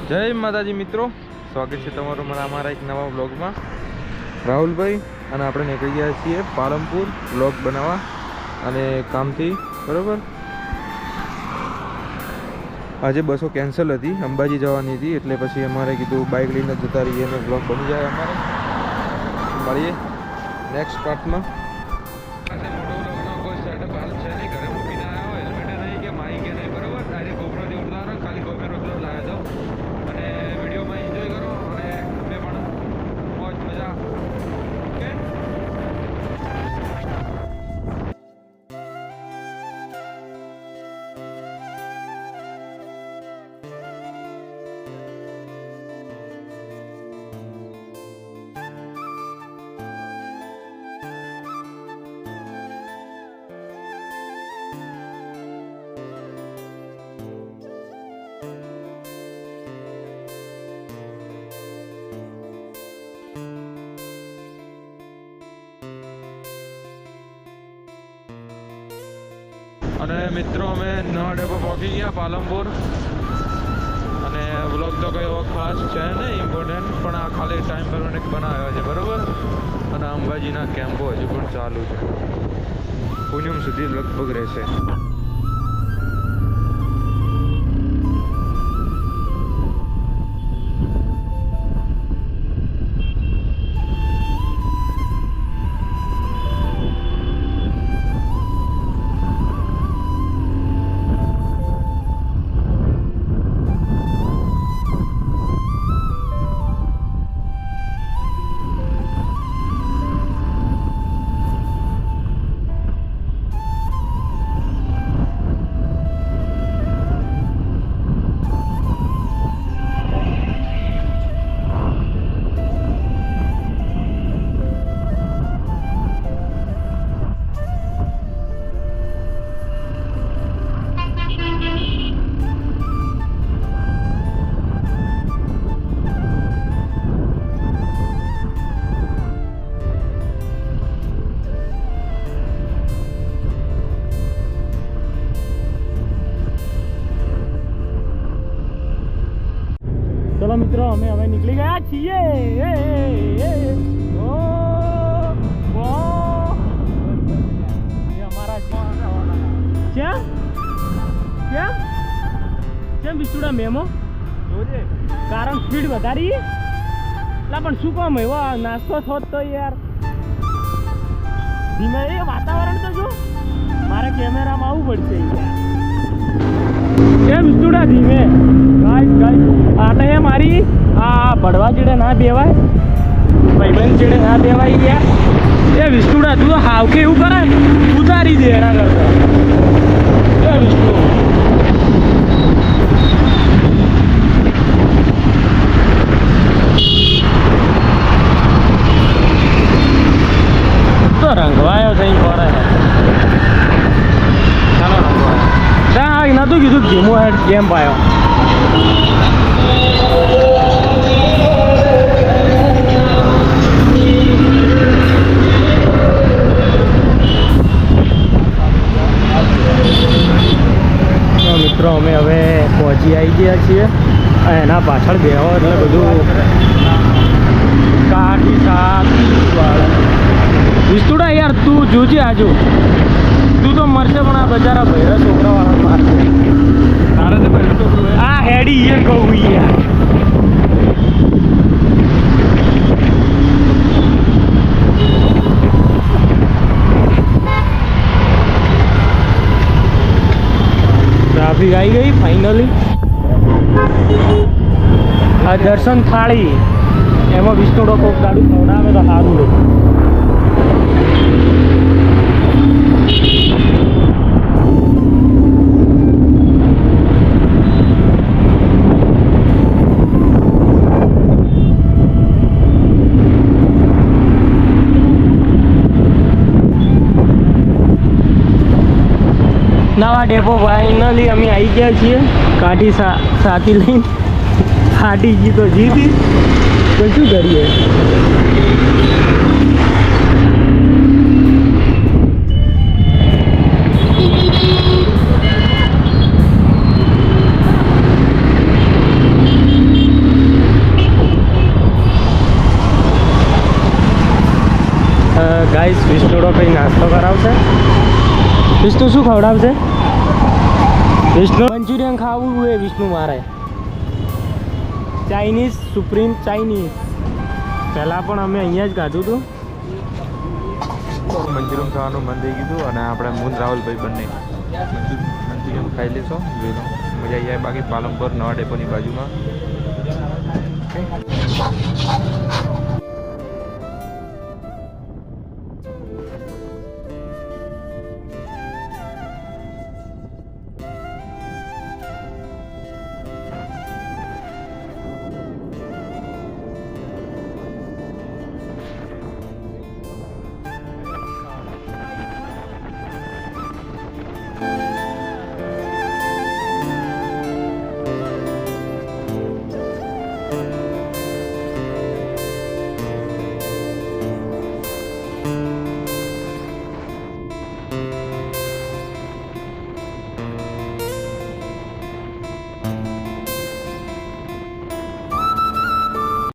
જય માતાજી મિત્રો, સ્વાગત છે તમારું અમારા એક નવા વ્લોગમાં. રાહુલભાઈ અને આપણે નીકળી ગયા છીએ પાલનપુર વ્લોગ બનાવવા અને કામથી. બરાબર, આજે બસો કેન્સલ હતી, અંબાજી જવાની હતી, એટલે પછી અમારે કીધું બાઇક લઈને જતા રહીએ અને વ્લોગ બની જાય અમારે. મળીએ નેક્સ્ટ પાર્ટમાં. અને મિત્રો અમે નવા ડેપો પહોંચી ગયા પાલનપુર. અને વ્લોગ તો કઈ એવો ખાસ છે નહીં ઇમ્પોર્ટન્ટ, પણ આ ખાલી ટાઈમ પરને બનાવ્યો છે. બરાબર, અને અંબાજીના કેમ્પો હજુ પણ ચાલુ છે, પૂનમ સુધી લગભગ રહેશે. ચલો મિત્રો, અમે હવે નીકળી ગયા છીએ. કેમ બિસ્ટુડા મેમો કારણ સ્પીડ વધારી એટલે પણ શું કામ એવો નાસ્તો થોત તો યાર ધીમે. એ વાતાવરણ તો જો, મારે કેમેરામાં આવવું પડશે યાર. કેમ બિસ્ટુડા ધીમે આટે મારી આ ભડવા ચેડે ના બેવાય, ભાઈબંધ ચેડે ના બેવાય યાર. એ વિષ્ણુડા તું તો હાવ કે એવું કરે ઉતારી દે એના કરતા. એ વિષ્ણુ તો રંગવાયો થઈ પડે. ચાલો રંગવાયો ત્યાં નતું કીધું ગેમો હેડ ગેમ પાયો. મિત્રો અમે હવે પહોંચી આવી ગયા છીએ. એના પાછળ બેહો એટલે બધું કાઠી શાક વિસ્તુડા યાર તું જોજે આજુ. તું તો મરશે પણ આ બજારા ભૈરા છોકરાવાળા મારશે. તારે તો ભૈરું છોકરું આ હેડી યાર કહું યાર. ટ્રાફિક આવી ગઈ ફાઇનલી. આ દર્શન થાળી એમાં વિષ્ણુડો કોક ગાડું ખવડાવે તો સારું લે. નવા ડેપો ફાઇનલી અમે આવી ગયા છીએ. કાઠી સાથી લઈને ફાટી ગઈ તો જીતી તો શું કરીએ. ગાઈસ વિષ્ણુડો કંઈ નાસ્તો કરાવશે. વિષ્ણુ શું ખવડાવશે? વિષ્ણુ મંચુરિયન ખાવું એ વિષ્ણુ મારે. ચાઇનીઝ સુપ્રીમ ચાઇનીઝ પહેલાં પણ અમે અહીંયા જ ખાધું હતું. મંચુરિયન ખાવાનું મન થઈ ગયું અને આપણે મુન રાહુલભાઈ બંને મંચુરિયન ખાઈ લેશો. જોઈ લો મજા આવી જાય. બાકી પાલનપુર નવા ડેપોની બાજુમાં